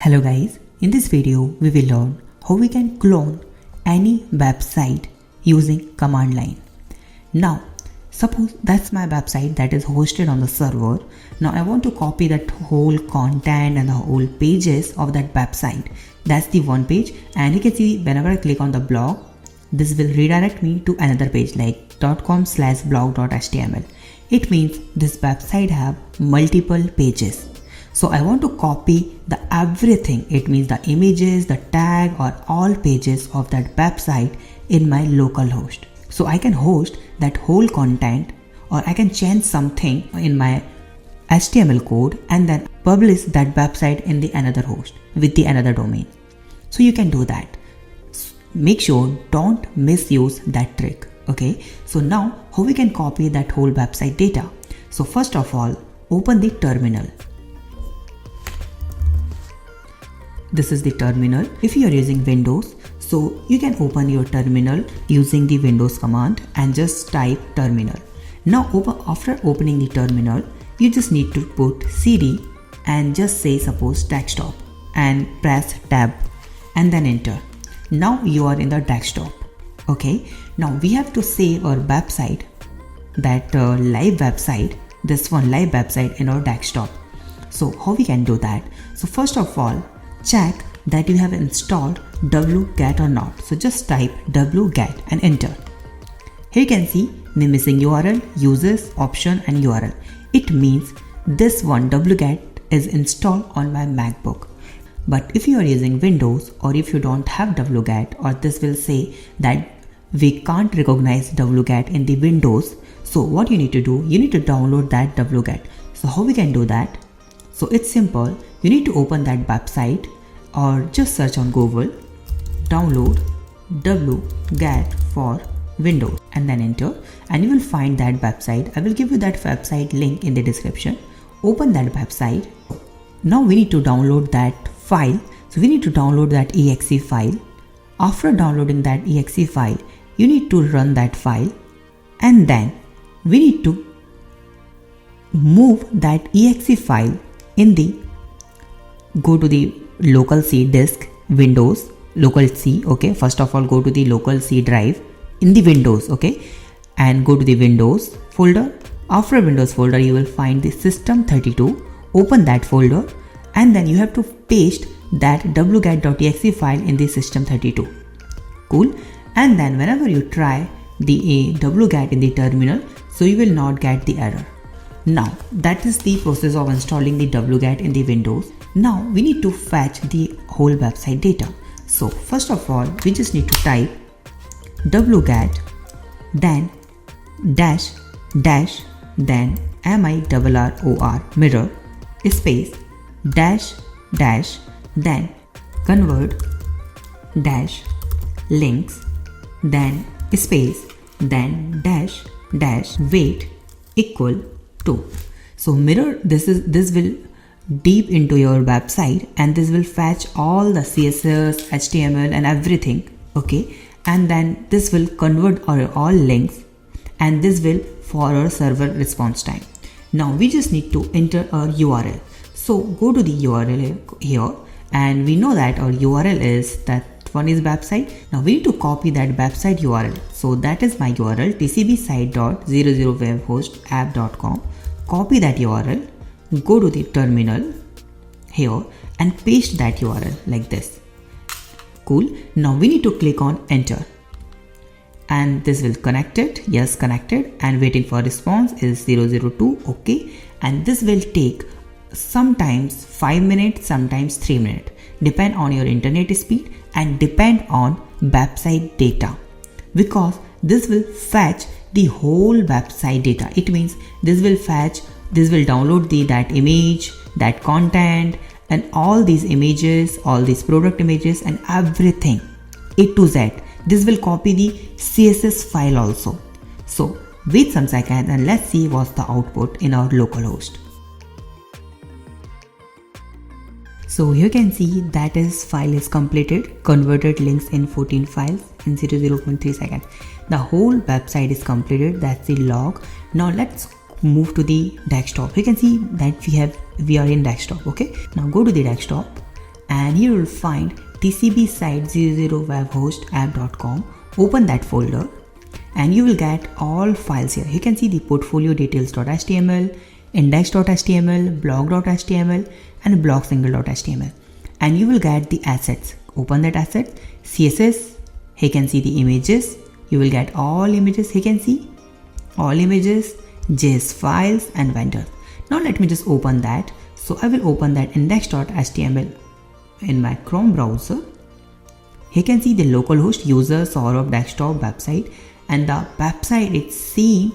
Hello guys, in this video we will learn how we can clone any website using command line. Now suppose that's my website that is hosted on the server. Now I want to copy that whole content and the whole pages of that website. That's the one page, and you can see whenever I click on the blog, this will redirect me to another page like .com/blog.html. It means this website have multiple pages. So I want to copy the everything. It means the images, the tag or all pages of that website in my local host. So I can host that whole content, or I can change something in my HTML code and then publish that website in the another host with the another domain. So you can do that. Make sure don't misuse that trick. Okay. So now how we can copy that whole website data? So first of all, open the terminal. This is the terminal. If you are using Windows, so you can open your terminal using the Windows command and just type terminal. Now after opening the terminal, you just need to put cd and just say suppose desktop and press tab and then enter. Now you are in the desktop. Okay. Now we have to save our website, that live website, this one live website in our desktop. So how we can do that? So first of all, check that you have installed Wget or not. So just type Wget and enter. Here you can see the missing URL, users, option and URL. It means this one Wget is installed on my MacBook. But if you are using Windows or if you don't have Wget, or this will say that we can't recognize Wget in the Windows. So what you need to do, you need to download that Wget. So how we can do that? So it's simple. You need to open that website or just search on Google, download Wget for Windows and then enter, and you will find that website. I will give you that website link in the description. Open that website. Now we need to download that file. So we need to download that exe file. After downloading that exe file, you need to run that file, and then we need to move that exe file in the, go to the local C disk, Windows, local C. Okay. First of all, go to the local C drive in the Windows. Okay. And go to the Windows folder. After Windows folder, you will find the system32. Open that folder and then you have to paste that wget.exe file in the system32. Cool. And then whenever you try the wget in the terminal, so you will not get the error. Now that is the process of installing the Wget in the Windows. Now we need to fetch the whole website data. So first of all, we just need to type wget, then dash then mirror space dash then convert dash links then space then dash weight equal to. So mirror, this will deep into your website and this will fetch all the CSS, HTML and everything. Okay. And then this will convert our all links and this will for our server response time. Now we just need to enter our URL. So go to the URL here, and we know that our URL is that one is website. Now we need to copy that website URL. So that is my URL, tcbsite.00webhostapp.com. Copy that URL, go to the terminal here and paste that URL like this. Cool. Now we need to click on enter and this will connect it. Yes, connected, and waiting for response is 002. Okay. And this will take sometimes 5 minutes, sometimes 3 minutes, depend on your internet speed and depend on website data, because this will fetch the whole website data. It means this will download that image, that content and all these images, all these product images and everything A to Z. This will copy the CSS file also. So wait some seconds and let's see what's the output in our local host. So you can see that is file is completed, converted links in 14 files in 0.3 seconds. The whole website is completed. That's the log. Now let's move to the desktop. You can see that we are in desktop. Okay. Now go to the desktop and here you will find tcb site 00webhostapp.com. Open that folder and you will get all files here. You can see the portfolio details.html, index.html, blog.html and blog single.html, and you will get the assets. Open that asset, css, you can see the images, you will get all images, you can see all images, JS files and vendors. Now let me just open that. So I will open that index.html in my Chrome browser. You can see the localhost user Saurabh desktop website, and the website is seen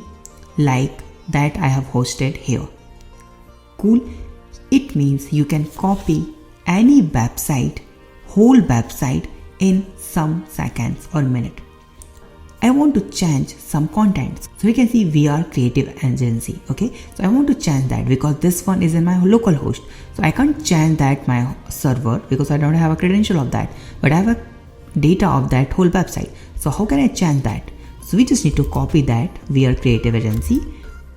like that I have hosted here. Cool. It means you can copy any website, whole website in some seconds or minute. I want to change some contents. So you can see we are creative agency. Okay, so I want to change that because this one is in my local host. So I can't change that my server because I don't have a credential of that, but I have a data of that whole website. So how can I change that? So we just need to copy that we are creative agency,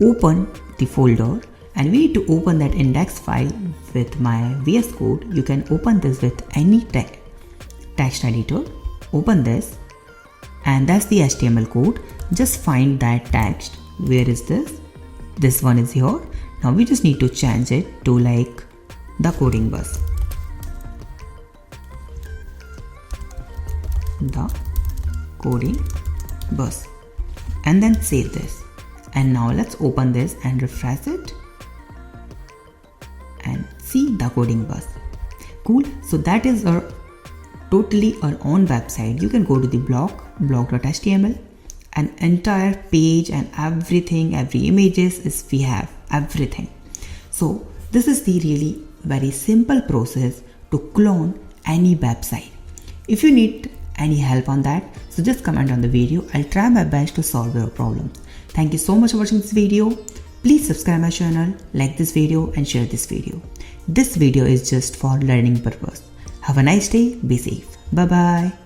open the folder, and we need to open that index file with my VS Code. You can open this with any text editor. Open this, and that's the HTML code. Just find that text. Where is this? This one is here. Now we just need to change it to like the coding bus. The coding bus, and then save this. And now let's open this and refresh it and see the coding bus. Cool. So that is our totally our own website. You can go to the blog.html, an entire page and everything, every images is we have everything. So this is the really very simple process to clone any website. If you need any help on that, so just comment on the video. I'll try my best to solve your problems. Thank you so much for watching this video. Please subscribe my channel, like this video and share this video. This video is just for learning purpose. Have a nice day, be safe. Bye bye.